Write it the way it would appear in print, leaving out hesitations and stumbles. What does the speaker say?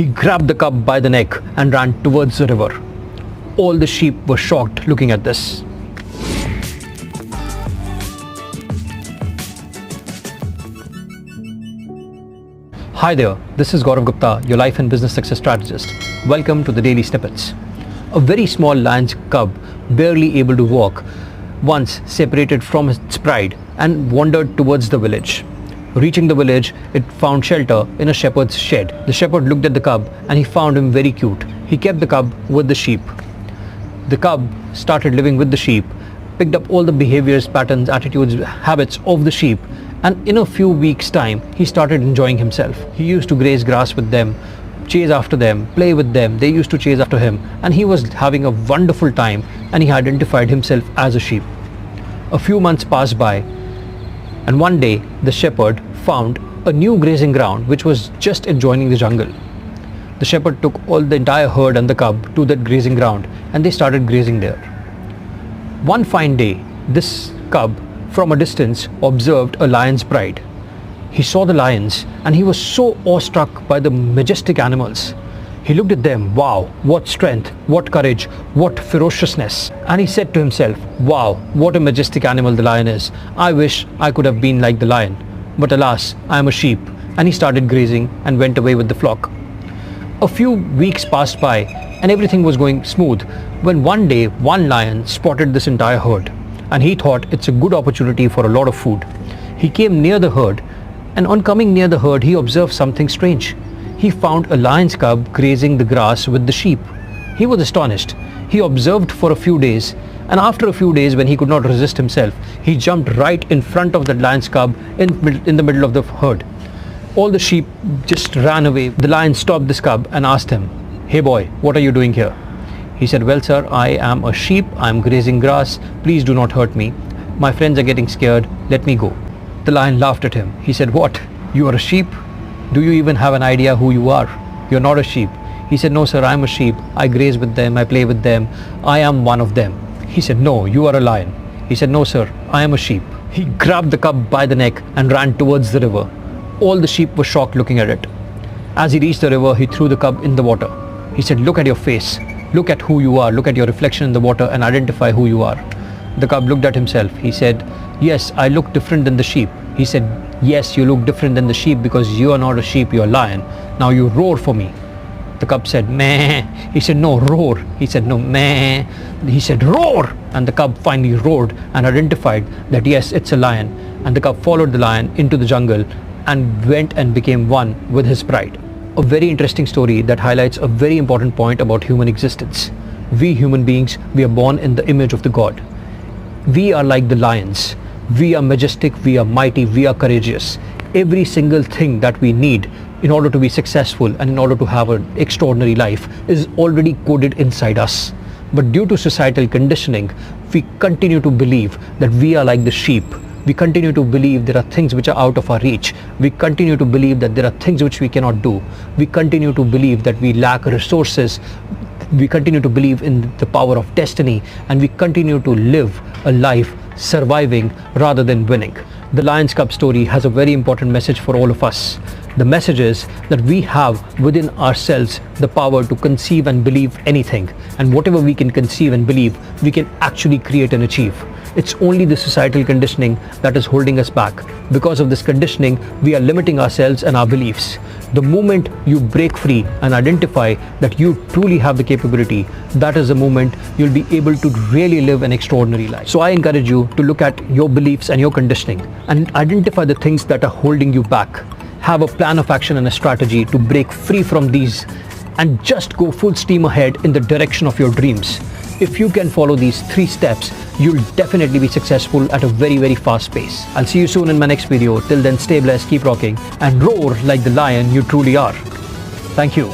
He grabbed the cub by the neck and ran towards the river. All the sheep were shocked looking at this. Hi there, this is Gaurav Gupta, your life and business success strategist. Welcome to the Daily Snippets. A very small lion's cub, barely able to walk, once separated from its pride and wandered towards the village. Reaching the village, it found shelter in a shepherd's shed. The shepherd looked at the cub and he found him very cute. He kept the cub with the sheep. The cub started living with the sheep, picked up all the behaviors, patterns, attitudes, habits of the sheep, and in a few weeks' time, he started enjoying himself. He used to graze grass with them, chase after them, play with them. They used to chase after him, and he was having a wonderful time, and he identified himself as a sheep. A few months passed by, and one day the shepherd found a new grazing ground which was just adjoining the jungle. The shepherd took all the entire herd and the cub to that grazing ground, and they started grazing there. One fine day, this cub from a distance observed a lion's pride. He saw the lions and he was so awestruck by the majestic animals. He looked at them, wow, what strength, what courage, what ferociousness. And he said to himself, wow, what a majestic animal the lion is. I wish I could have been like the lion. But alas, I am a sheep. And he started grazing and went away with the flock. A few weeks passed by and everything was going smooth when one day one lion spotted this entire herd, and he thought it's a good opportunity for a lot of food. He came near the herd, and on coming near the herd he observed something strange. He found a lion's cub grazing the grass with the sheep. He was astonished. He observed for a few days, and after a few days, when he could not resist himself, he jumped right in front of the lion's cub in the middle of the herd. All the sheep just ran away. The lion stopped this cub and asked him, "Hey boy, what are you doing here?" He said, "Well sir, I am a sheep. I am grazing grass. Please do not hurt me. My friends are getting scared. Let me go." The lion laughed at him. He said, "What? You are a sheep? Do you even have an idea who you are? You're not a sheep." He said, "No sir, I am a sheep. I graze with them. I play with them. I am one of them." He said, "No, you are a lion." He said, "No sir, I am a sheep." He grabbed the cub by the neck and ran towards the river. All the sheep were shocked looking at it. As he reached the river, he threw the cub in the water. He said, "Look at your face. Look at who you are. Look at your reflection in the water and identify who you are." The cub looked at himself. He said, "Yes, I look different than the sheep." He said, "Yes, you look different than the sheep because you are not a sheep, you are a lion. Now you roar for me." The cub said, "Meh." He said, "No, roar." He said, "No, meh." He said, "Roar." And the cub finally roared and identified that yes, it's a lion. And the cub followed the lion into the jungle and went and became one with his pride. A very interesting story that highlights a very important point about human existence. We human beings, we are born in the image of the God. We are like the lions. We are majestic, we are mighty, we are courageous. Every single thing that we need in order to be successful and in order to have an extraordinary life is already coded inside us. But due to societal conditioning, we continue to believe that we are like the sheep. We continue to believe there are things which are out of our reach. We continue to believe that there are things which we cannot do. We continue to believe that we lack resources. We continue to believe in the power of destiny, and we continue to live a life surviving rather than winning. The Lion's Cub story has a very important message for all of us. The message is that we have within ourselves the power to conceive and believe anything, and whatever we can conceive and believe, we can actually create and achieve. It's only the societal conditioning that is holding us back. Because of this conditioning, we are limiting ourselves and our beliefs. The moment you break free and identify that you truly have the capability, that is the moment you'll be able to really live an extraordinary life. So I encourage you to look at your beliefs and your conditioning and identify the things that are holding you back. Have a plan of action and a strategy to break free from these and just go full steam ahead in the direction of your dreams. If you can follow these 3 steps, you'll definitely be successful at a very, very fast pace. I'll see you soon in my next video. Till then, stay blessed, keep rocking, and roar like the lion you truly are. Thank you.